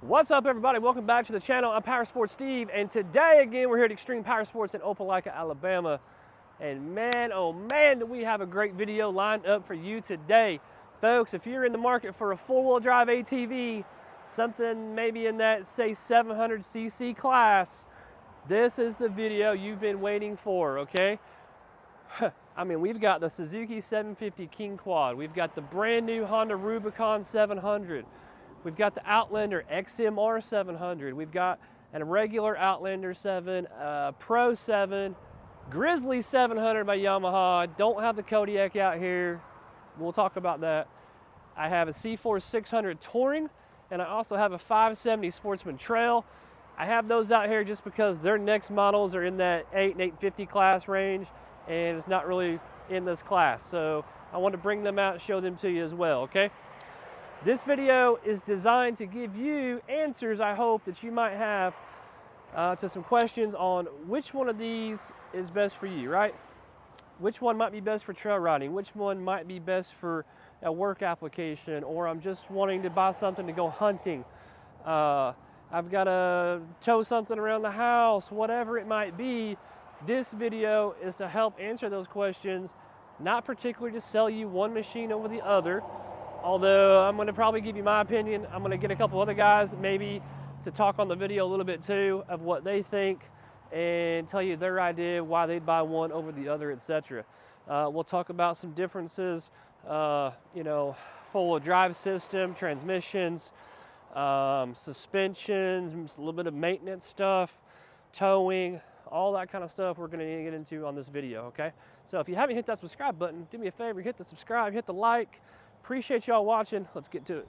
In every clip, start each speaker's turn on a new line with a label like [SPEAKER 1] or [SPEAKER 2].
[SPEAKER 1] What's up, everybody? Welcome back to the channel. I'm Power Sports Steve, and today again we're here at Extreme Power Sports in Opelika, Alabama. And man, oh man, do we have a great video lined up for you today. Folks, if you're in the market for a four-wheel drive ATV, something maybe in that, say, 700cc class, this is the video you've been waiting for, okay? I mean, we've got the Suzuki 750 King Quad. We've got the brand new Honda Rubicon 700. We've got the Outlander XMR 700. We've got a regular Outlander 7, Pro 7, Grizzly 700 by Yamaha. Don't have the Kodiak out here. We'll talk about that. I have a CForce 600 Touring, and I also have a 570 Sportsman Trail. I have those out here just because their next models are in that 8 and 850 class range, and it's not really in this class. So I want to bring them out and show them to you as well, okay? This video is designed to give you answers, I hope, that you might have to some questions on which one of these is best for you, right? Which one might be best for trail riding? Which one might be best for a work application? Or I'm just wanting to buy something to go hunting. I've got to tow something around the house, whatever it might be. This video is to help answer those questions, not particularly to sell you one machine over the other. Although I'm going to probably give you my opinion. I'm going to get a couple other guys maybe to talk on the video a little bit too of what they think and tell you their idea why they'd buy one over the other, etc. We'll talk about some differences, you know, four-wheel drive system, transmissions, suspensions, a little bit of maintenance stuff, towing, all that kind of stuff we're going to get into on this video, okay? So if you haven't hit that subscribe button, do me a favor, hit the subscribe, hit the like. Appreciate y'all watching. Let's get to it.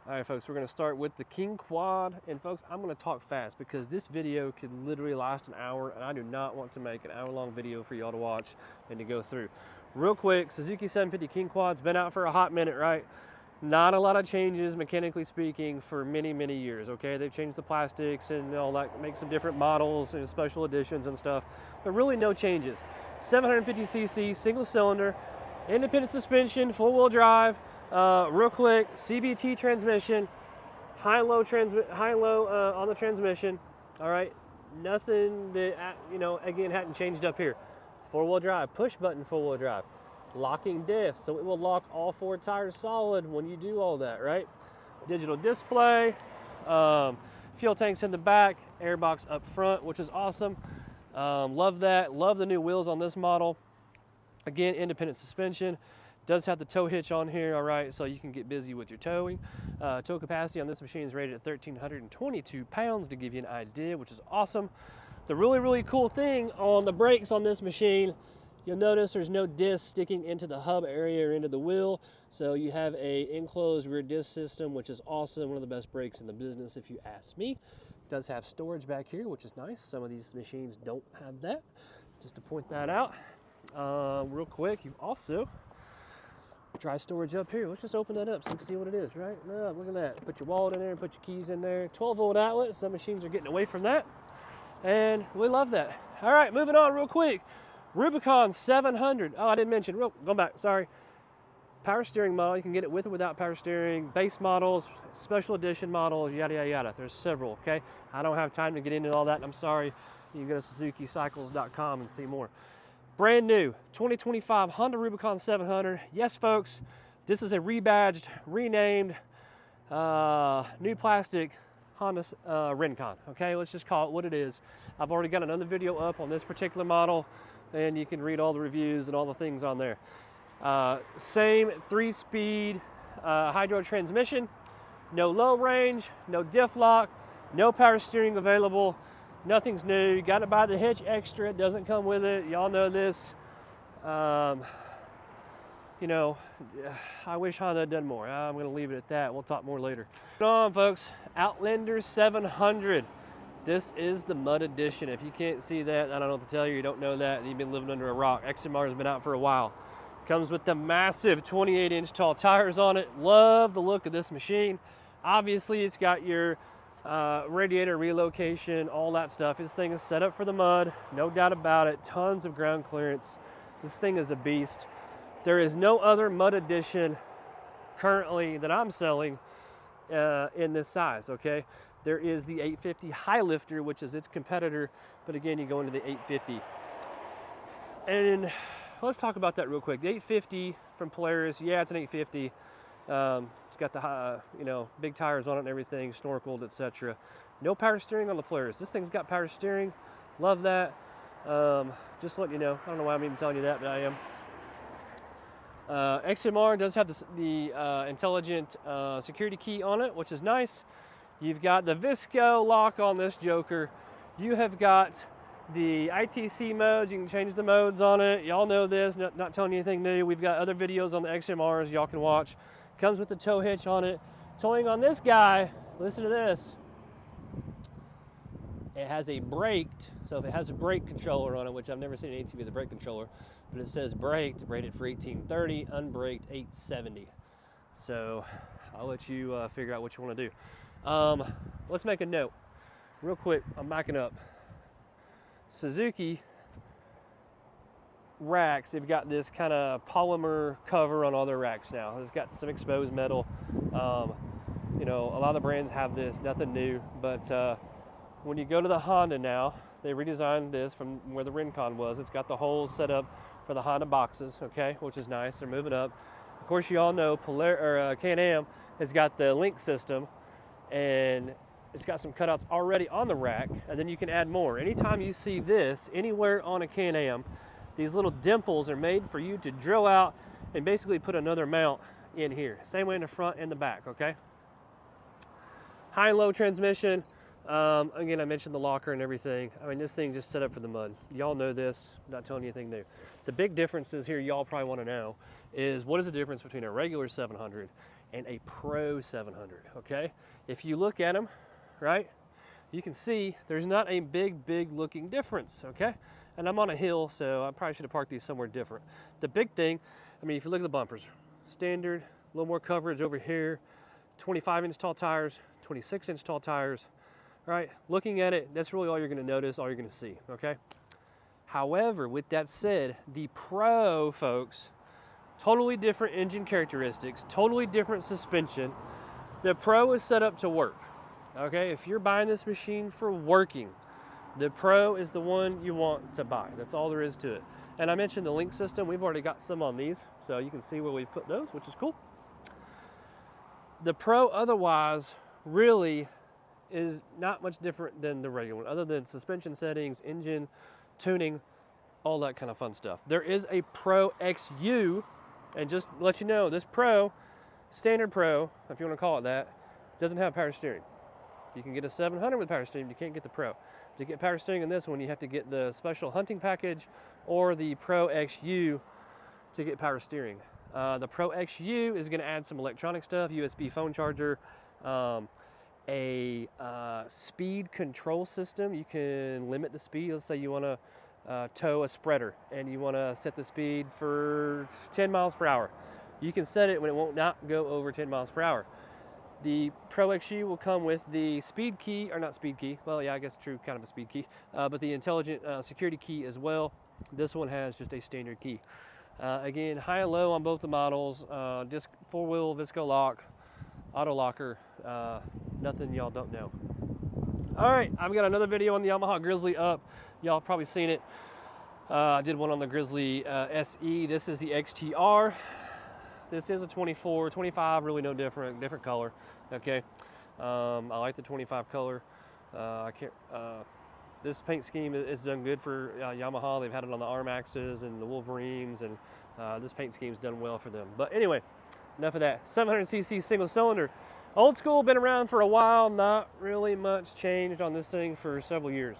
[SPEAKER 1] All right, folks, we're going to start with the King Quad. And folks, I'm going to talk fast because this video could literally last an hour, and I do not want to make an hour-long video for y'all to watch and to go through. Real quick, Suzuki 750 King Quad's been out for a hot minute, right? Not a lot of changes, mechanically speaking, for many, many years, okay? They've changed the plastics and all that, make some different models and special editions and stuff, but really no changes. 750cc, single cylinder, independent suspension, four-wheel drive, real quick, CVT transmission, high-low on the transmission, all right? Nothing that, you know, again, hadn't changed up here. Four-wheel drive, push-button four-wheel drive, locking diff, so it will lock all four tires solid when you do all that, right? Digital display, fuel tanks in the back, airbox up front, which is awesome. Love that. Love the new wheels on this model. Again, independent suspension. Does have the tow hitch on here, all right, so you can get busy with your towing. Tow capacity on this machine is rated at 1,322 pounds to give you an idea, which is awesome. The really, really cool thing on the brakes on this machine, you'll notice there's no disc sticking into the hub area or into the wheel, so you have a enclosed rear disc system, which is awesome. One of the best brakes in the business, if you ask me. It does have storage back here, which is nice. Some of these machines don't have that, just to point that out. Real quick, you've also dry storage up here. Let's just open that up so you can see what it is, right? No, look at that. Put your wallet in there, put your keys in there. 12-volt outlet. Some machines are getting away from that, and we love that. All right, moving on real quick. Rubicon 700. Oh, I didn't mention. Going back. Sorry. Power steering model. You can get it with or without power steering. Base models, special edition models, yada yada yada. There's several. Okay. I don't have time to get into all that. I'm sorry. You can go to SuzukiCycles.com and see more. Brand new 2025 Honda Rubicon 700. Yes, folks, this is a rebadged, renamed, new plastic Honda Rincon. Okay, let's just call it what it is. I've already got another video up on this particular model, and you can read all the reviews and all the things on there. Same 3-speed hydro transmission, no low range, no diff lock, no power steering available. Nothing's new. You got to buy the hitch extra. It doesn't come with it. Y'all know this. You know, I wish Honda had done more. I'm going to leave it at that. We'll talk more later. Moving on, folks. Outlander 700. This is the mud edition. If you can't see that, I don't know what to tell you. You don't know that, and you've been living under a rock. XMR has been out for a while. Comes with the massive 28-inch tall tires on it. Love the look of this machine. Obviously, it's got your radiator relocation, all that stuff. This thing is set up for the mud, no doubt about it. Tons of ground clearance. This thing is a beast. There is no other mud edition currently that I'm selling in this size, okay? There is the 850 High Lifter, which is its competitor, but again, you go into the 850. And let's talk about that real quick. The 850 from Polaris, yeah, it's an 850. It's got the big tires on it and everything, snorkeled, etc. No power steering on the Polaris. This thing's got power steering. Love that. Just letting you know. I don't know why I'm even telling you that, but I am. XMR does have the intelligent security key on it, which is nice. You've got the Visco lock on this joker. You have got the ITC modes. You can change the modes on it. Y'all know this, not telling you anything new. We've got other videos on the XMRs y'all can watch. Comes with the tow hitch on it. Towing on this guy, listen to this. It has a braked, so if it has a brake controller on it, which I've never seen an ATV with a brake controller, but it says braked, rated for 1830, unbraked 870. So I'll let you figure out what you want to do. Let's make a note. Real quick, I'm backing up. Suzuki racks, they've got this kind of polymer cover on all their racks now. It's got some exposed metal. A lot of the brands have this, nothing new, but when you go to the Honda now, they redesigned this from where the Rubicon was. It's got the holes set up for the Honda boxes, okay, which is nice. They're moving up. Of course, you all know Can-Am has got the link system, and it's got some cutouts already on the rack, and then you can add more. Anytime you see this anywhere on a Can-Am, these little dimples are made for you to drill out and basically put another mount in here. Same way in the front and the back, okay? High and low transmission. Again, I mentioned the locker and everything. I mean, this thing just set up for the mud. Y'all know this, I'm not telling you anything new. The big differences here y'all probably want to know is what is the difference between a regular 700 and a Pro 700, okay? If you look at them, right, you can see there's not a big looking difference, okay? And I'm on a hill, so I probably should have parked these somewhere different. The big thing, I mean, if you look at the bumpers, standard, a little more coverage over here, 25-inch tall tires, 26-inch tall tires, right? Looking at it, that's really all you're going to notice, all you're going to see, okay? However, with that said, the Pro, folks, totally different engine characteristics, totally different suspension. The Pro is set up to work, okay? If you're buying this machine for working, the Pro is the one you want to buy. That's all there is to it. And I mentioned the link system. We've already got some on these, so you can see where we've put those, which is cool. The Pro otherwise really is not much different than the regular one, other than suspension settings, engine, tuning, all that kind of fun stuff. There is a Pro XU, and just to let you know, this Pro, standard Pro, if you want to call it that, doesn't have power steering. You can get a 700 with power steering, you can't get the Pro. To get power steering in this one, you have to get the special hunting package or the Pro XU to get power steering. The Pro XU is going to add some electronic stuff, USB phone charger, a speed control system. You can limit the speed. Let's say you want to tow a spreader and you want to set the speed for 10 miles per hour. You can set it when it won't not go over 10 miles per hour. The Pro XU will come with the speed key, or not speed key, well, yeah, I guess true, kind of a speed key, but the intelligent security key as well. This one has just a standard key. Again, high and low on both the models, disc 4-wheel Visco lock, auto locker, nothing y'all don't know. All right, I've got another video on the Yamaha Grizzly up. Y'all probably seen it. I did one on the Grizzly SE. This is the XTR. This is a 24, 25, really no different color, okay? I like the 25 color. This paint scheme is done good for Yamaha. They've had it on the Arm Axes and the Wolverines, and this paint scheme's done well for them. But anyway, enough of that. 700cc single cylinder. Old school, been around for a while, not really much changed on this thing for several years.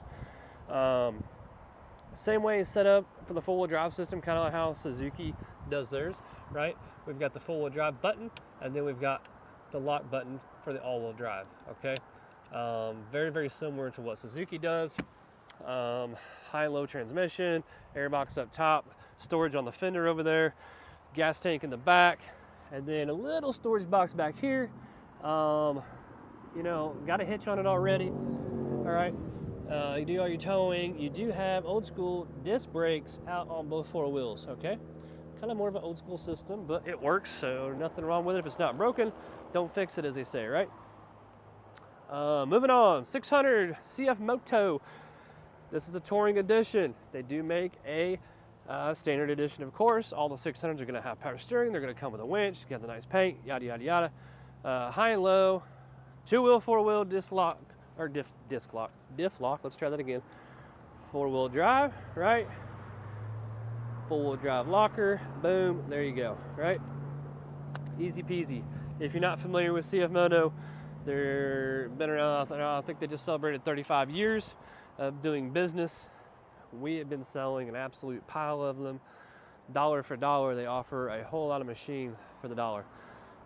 [SPEAKER 1] Same way it's set up for the four-wheel drive system, kind of like how Suzuki does theirs, right? We've got the four-wheel drive button, and then we've got the lock button for the all-wheel drive, okay? Very similar to what Suzuki does. High-low transmission, airbox up top, storage on the fender over there, gas tank in the back, and then a little storage box back here. You know, got a hitch on it already, all right? You do all your towing. You do have old school disc brakes out on both four wheels, okay? Kind of more of an old school system, but it works, so nothing wrong with it. If it's not broken, don't fix it, as they say, right? Moving on, 600 CF Moto. This is a touring edition. They do make a standard edition, of course. All the 600s are going to have power steering. They're going to come with a winch, get the nice paint, yada, yada, yada. High and low, 2-wheel, 4-wheel, diff lock. Let's try that again. 4-wheel drive, right? 4-wheel drive locker, boom, there you go, right? Easy peasy. If you're not familiar with CF Moto, they've been around, I think they just celebrated 35 years of doing business. We have been selling an absolute pile of them. Dollar for dollar, they offer a whole lot of machine for the dollar.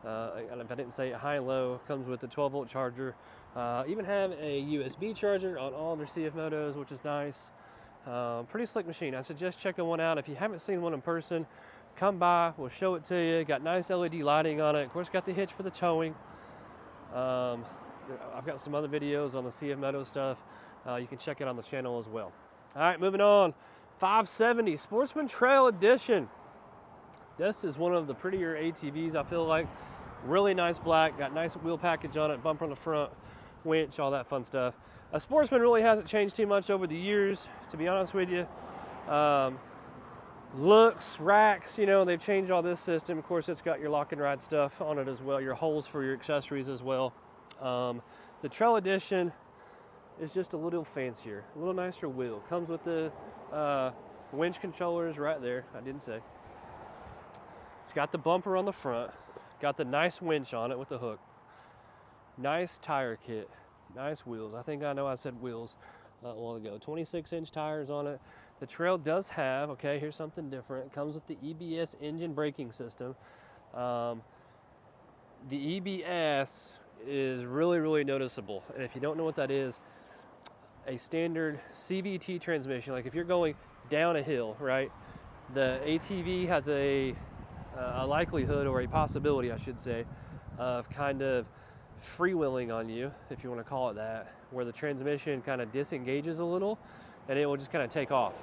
[SPEAKER 1] And if I didn't say it, high and low, comes with a 12-volt charger. Even have a USB charger on all their CF Motos, which is nice. Pretty slick machine. I suggest checking one out. If you haven't seen one in person, come by, we'll show it to you. Got nice LED lighting on it. Of course, got the hitch for the towing. I've got some other videos on the CF Moto stuff. You can check it on the channel as well. All right, moving on. 570 Sportsman Trail Edition. This is one of the prettier ATVs, I feel like. Really nice black, got nice wheel package on it, bumper on the front, winch, all that fun stuff. A Sportsman really hasn't changed too much over the years, to be honest with you. Looks, racks, you know, they've changed all this system. Of course, it's got your lock and ride stuff on it as well, your holes for your accessories as well. The Trail Edition is just a little fancier, a little nicer wheel. Comes with the winch controllers right there, I didn't say. It's got the bumper on the front, got the nice winch on it with the hook. Nice tire kit, nice wheels. I said wheels a while ago. 26-inch tires on it. The Trail does have, okay, here's something different. It comes with the EBS engine braking system. The EBS is really, really noticeable. And if you don't know what that is, a standard CVT transmission, like if you're going down a hill, right, the ATV has a likelihood, or a possibility, I should say, of kind of freewheeling on you, if you want to call it that, where the transmission kind of disengages a little and it will just kind of take off.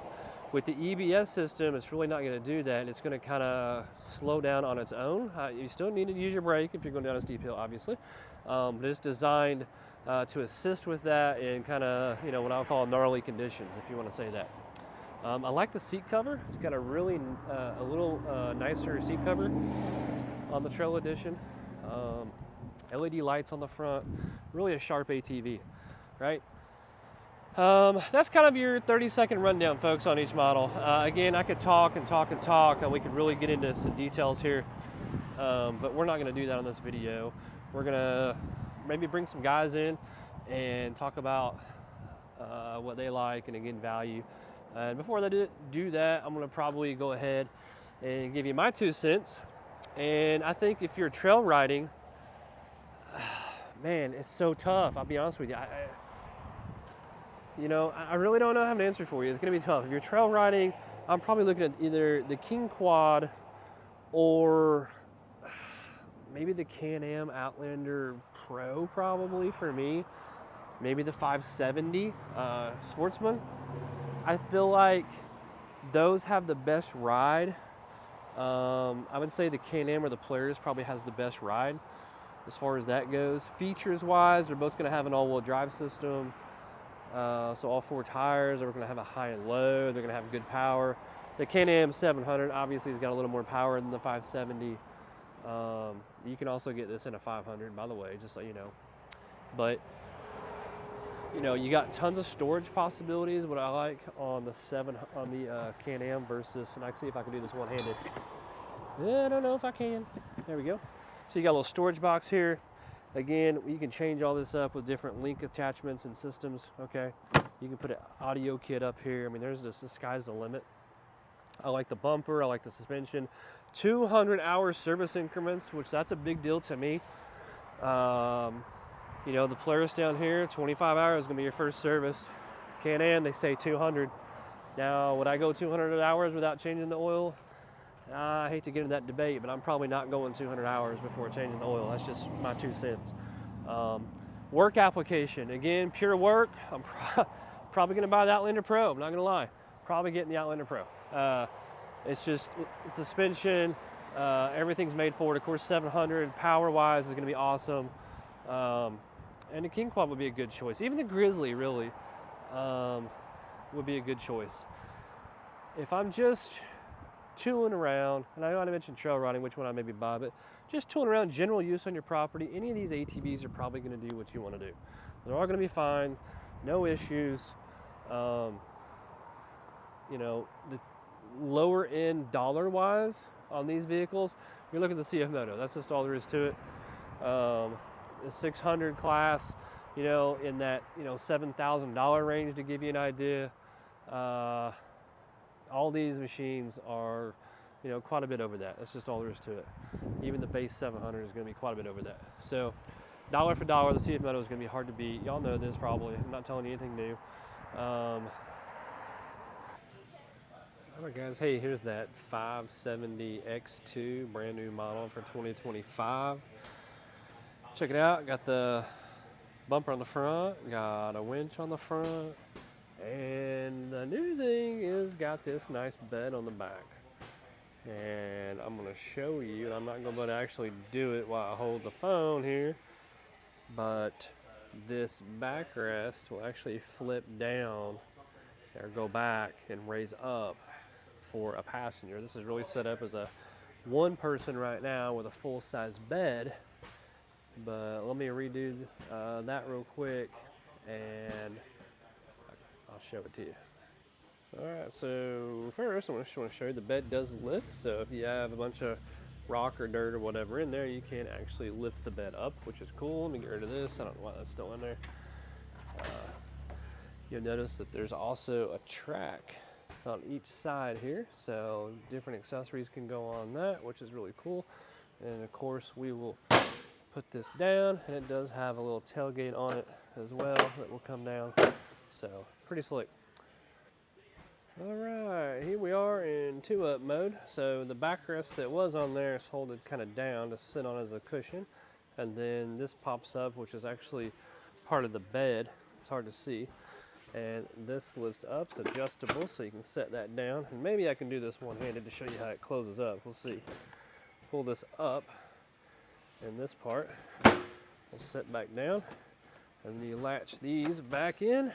[SPEAKER 1] With the EBS system, it's really not going to do that. It's going to kind of slow down on its own. You still need to use your brake if you're going down a steep hill, obviously, but it's designed to assist with that in kind of, you know, what I'll call gnarly conditions, if you want to say that. I like the seat cover. It's got a really a little nicer seat cover on the Trail Edition. LED lights on the front. Really a sharp ATV, right? That's kind of your 30-second rundown, folks, on each model. Again, I could talk and talk and talk, and we could really get into some details here, but we're not going to do that on this video. We're going to maybe bring some guys in and talk about what they like and, again, value. And before they do that, I'm going to probably go ahead and give you my 2 cents. And I think if you're trail riding, man, it's so tough. I'll be honest with you. I really don't know how to answer for you. It's going to be tough. If you're trail riding, I'm probably looking at either the King Quad or maybe the Can-Am Outlander Pro, probably for me. Maybe the 570 Sportsman. I feel like those have the best ride. I would say the Can-Am or the Polaris probably has the best ride as far as that goes. Features-wise, they're both going to have an all-wheel drive system. So all 4 tires are going to have a high and low. They're going to have good power. The Can-Am 700 obviously has got a little more power than the 570. You can also get this in a 500, by the way, just so you know. But you got tons of storage possibilities. What I like on the Can-Am versus, and I can see if I can do this one-handed. I don't know if I can. There we go. So you got a little storage box here. Again, you can change all this up with different link attachments and systems. Okay, you can put an audio kit up here. I mean, the sky's the limit. I like the bumper. I like the suspension. 200-hour service increments, which that's a big deal to me. The Polaris down here, 25 hours is going to be your first service. Can-Am, they say 200. Now, would I go 200 hours without changing the oil? I hate to get into that debate, but I'm probably not going 200 hours before changing the oil. That's just my 2 cents. Work application. Again, pure work. I'm probably going to buy the Outlander Pro. I'm not going to lie. Probably getting the Outlander Pro. It's just suspension. Everything's made for it. Of course, 700 power-wise is going to be awesome. And the King Quad would be a good choice. Even the Grizzly, really, would be a good choice. If I'm just tooling around, and I know I mentioned trail riding, which one I maybe buy, but just tooling around, general use on your property, any of these ATVs are probably going to do what you want to do. They're all going to be fine, no issues. You know, the lower end dollar-wise on these vehicles, you look at the CF Moto. That's just all there is to it. The 600 class, you know, in that, you know, $7,000 range, to give you an idea. All these machines are, you know, quite a bit over that. That's just all there is to it. Even the base 700 is going to be quite a bit over that. So, dollar for dollar, the CF Moto is going to be hard to beat. Y'all know this probably. I'm not telling you anything new. All right, guys. Hey, here's that 570 X2, brand new model for 2025. Check it out. Got the bumper on the front. Got a winch on the front. And the new thing is got this nice bed on the back. And I'm going to show you, and I'm not going to be able to actually do it while I hold the phone here, but this backrest will actually flip down or go back and raise up for a passenger. This is really set up as a one person right now with a full-size bed, but let me redo that real quick and I'll show it to you. All right, so first I just want to show you the bed does lift. So if you have a bunch of rock or dirt or whatever in there, you can actually lift the bed up, which is cool. Let me get rid of this. I don't know why that's still in there. You'll notice that there's also a track on each side here, so different accessories can go on that, which is really cool. And of course we will put this down, and it does have a little tailgate on it as well that will come down. So pretty slick. All right, here we are in 2-up mode. So the backrest that was on there is folded kind of down to sit on as a cushion. And then this pops up, which is actually part of the bed. It's hard to see. And this lifts up, it's adjustable, so you can set that down. And maybe I can do this one-handed to show you how it closes up. We'll see. Pull this up, and this part will set back down. And then you latch these back in,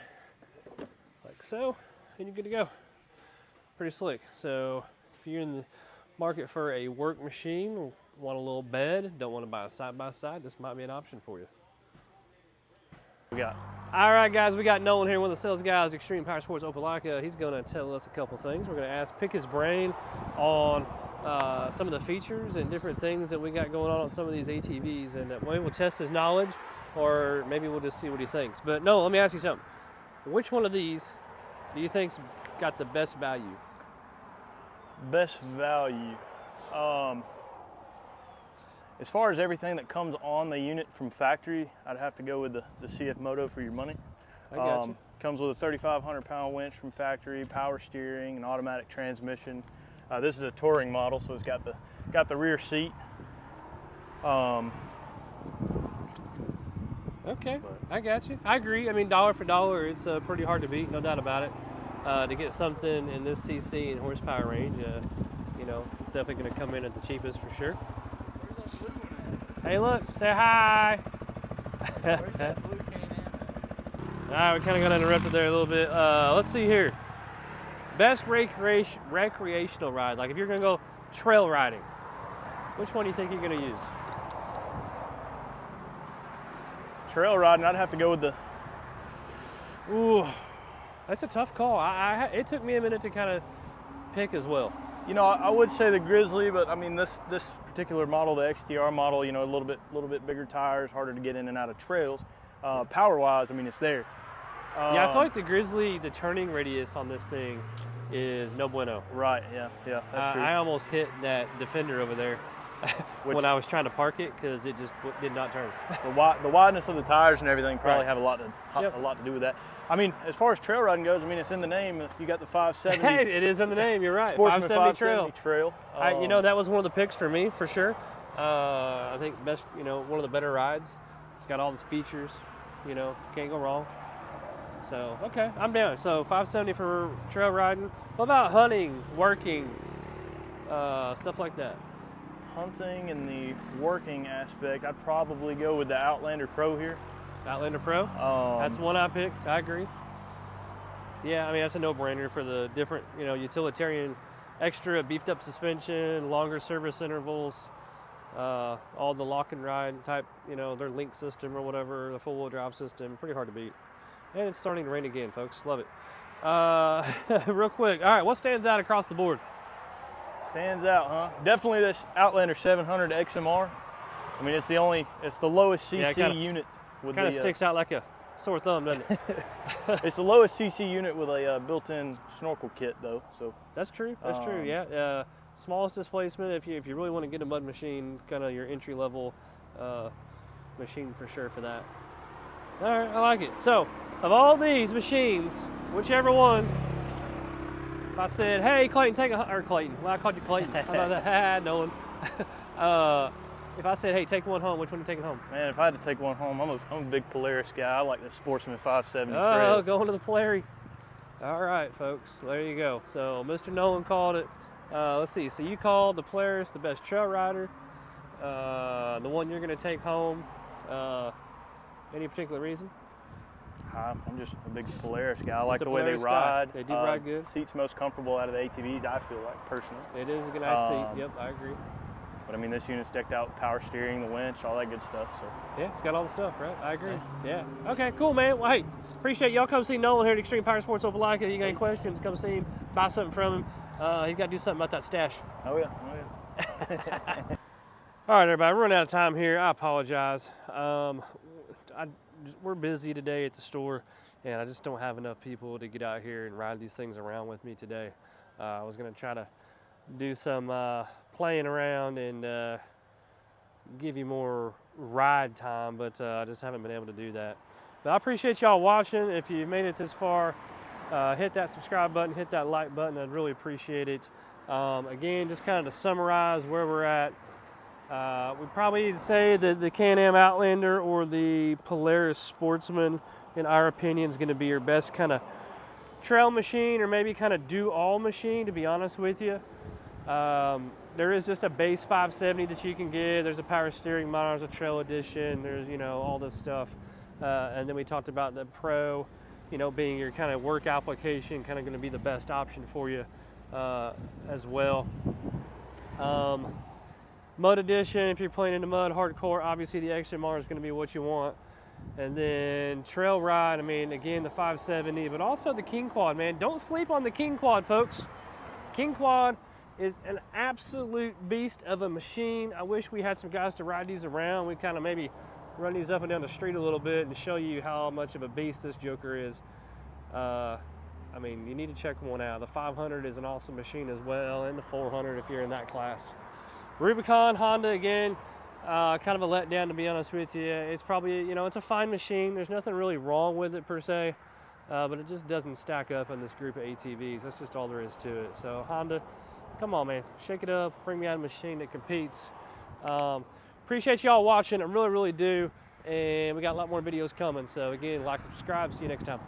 [SPEAKER 1] like so, and you're good to go. Pretty slick. So if you're in the market for a work machine, want a little bed, don't want to buy a side-by-side, this might be an option for you. All right, guys, we got Nolan here, one of the sales guys, Extreme Power Sports Opelika. He's going to tell us a couple things. We're going to pick his brain on some of the features and different things that we got going on some of these ATVs, and maybe we'll test his knowledge, or maybe we'll just see what he thinks. But no, let me ask you something. Which one of these do you think's got the best value?
[SPEAKER 2] Best value. As far as everything that comes on the unit from factory, I'd have to go with the CF Moto for your money.
[SPEAKER 1] I got you.
[SPEAKER 2] Comes with a 3,500 pound winch from factory, power steering, an automatic transmission. This is a touring model, so it's got the rear seat.
[SPEAKER 1] Okay, I got you. I agree. I mean, dollar for dollar, it's pretty hard to beat, no doubt about it. To get something in this CC and horsepower range, you know, it's definitely going to come in at the cheapest for sure.
[SPEAKER 3] Where's that blue one at?
[SPEAKER 1] Hey, look, say hi.
[SPEAKER 3] Where's that blue Can-Am at?
[SPEAKER 1] All right, we kind of got interrupted there a little bit. Let's see here. Best recreational ride, like if you're going to go trail riding, which one do you think you're going to use?
[SPEAKER 2] Trail riding, I'd have to go with the. Ooh.
[SPEAKER 1] That's a tough call. It took me a minute to kind of pick as well.
[SPEAKER 2] You know, I would say the Grizzly, but I mean this particular model, the XTR model, you know, a little bit bigger tires, harder to get in and out of trails. Power-wise, I mean, it's there.
[SPEAKER 1] Yeah, I feel like the Grizzly, the turning radius on this thing is no bueno.
[SPEAKER 2] Right. Yeah. That's true.
[SPEAKER 1] I almost hit that Defender over there when I was trying to park it because it just did not turn.
[SPEAKER 2] The wideness of the tires and everything probably have a lot to do with that. I mean, as far as trail riding goes, I mean, it's in the name. You got the 570.
[SPEAKER 1] It is in the name. You're right.
[SPEAKER 2] Sportsman
[SPEAKER 1] 570
[SPEAKER 2] trail.
[SPEAKER 1] You know, that was one of the picks for me for sure. I think best, you know, one of the better rides. It's got all these features. You know, can't go wrong. So okay, I'm down. So 570 for trail riding. What about hunting, working, stuff like that?
[SPEAKER 2] Hunting and the working aspect, I'd probably go with the Outlander Pro here.
[SPEAKER 1] Outlander Pro. That's one I picked. I agree. Yeah, I mean that's a no-brainer for the different, you know, utilitarian, extra beefed up suspension, longer service intervals, all the lock and ride type, you know, their link system or whatever, the four-wheel drive system. Pretty hard to beat. And it's starting to rain again, folks. Love it. Real quick. All right, what stands out across the board?
[SPEAKER 2] Stands out, huh? Definitely this Outlander 700 XMR. I mean, it's the lowest CC unit.
[SPEAKER 1] Kind of sticks out like a sore thumb, doesn't it?
[SPEAKER 2] It's the lowest CC unit with a built-in snorkel kit, though. So
[SPEAKER 1] that's true. That's true. Yeah. Smallest displacement. If you really want to get a mud machine, kind of your entry-level machine for sure for that. All right, I like it. So, of all these machines, whichever one. If I said, "Hey, Clayton, Clayton," well, I called you Clayton. How about that? No one. If I said, "Hey, take one home," which one are you taking home?
[SPEAKER 2] Man, if I had to take one home, I'm a big Polaris guy. I like the Sportsman 570
[SPEAKER 1] Oh,
[SPEAKER 2] tread.
[SPEAKER 1] going to the Polaris. All right, folks. There you go. So Mr. Nolan called it. Let's see. So you called the Polaris the best trail rider. The one you're going to take home. Any particular reason?
[SPEAKER 2] I'm just a big Polaris guy. I like the way they
[SPEAKER 1] Polaris
[SPEAKER 2] ride.
[SPEAKER 1] guy. They do ride good.
[SPEAKER 2] Seat's most comfortable out of the ATVs, I feel like, personally.
[SPEAKER 1] It is a nice seat. Yep, I agree.
[SPEAKER 2] But I mean, this unit's decked out with power steering, the winch, all that good stuff. So
[SPEAKER 1] yeah, it's got all the stuff, right? I agree. Yeah. Okay, cool, man. Well, hey, appreciate y'all. Come see Nolan here at Extreme Power Sports Opelika. You got any questions, come see him, buy something from him. He's got to do something about that stash.
[SPEAKER 2] Oh yeah.
[SPEAKER 1] All right, everybody, we're running out of time here. I apologize. We're busy today at the store, and I just don't have enough people to get out here and ride these things around with me today. I was going to try to do some playing around and give you more ride time, but I just haven't been able to do that. But I appreciate y'all watching. If you made it this far, hit that subscribe button, hit that like button. I'd really appreciate it. Again, just kind of to summarize where we're at, we probably need to say that the Can-Am Outlander or the Polaris Sportsman, in our opinion, is going to be your best kind of trail machine, or maybe kind of do-all machine, to be honest with you. There is just a base 570 that you can get. There's a power steering model, there's a trail edition, there's, you know, all this stuff. And then we talked about the Pro, you know, being your kind of work application, kind of going to be the best option for you as well. Mud edition, if you're playing in the mud hardcore, obviously the XMR is going to be what you want. And then trail ride, I mean, again, the 570, but also the King Quad, man. Don't sleep on the King Quad, folks. King Quad is an absolute beast of a machine. I wish we had some guys to ride these around. We kind of maybe run these up and down the street a little bit and show you how much of a beast this joker is. I mean, you need to check one out. The 500 is an awesome machine as well, and the 400 if you're in that class. Rubicon, Honda, again, kind of a letdown, to be honest with you. It's probably, you know, it's a fine machine. There's nothing really wrong with it per se, but it just doesn't stack up in this group of ATVs. That's just all there is to it. So Honda, come on, man, shake it up, bring me out a machine that competes. Appreciate y'all watching. I really, really do. And we got a lot more videos coming. So again, like, subscribe. See you next time.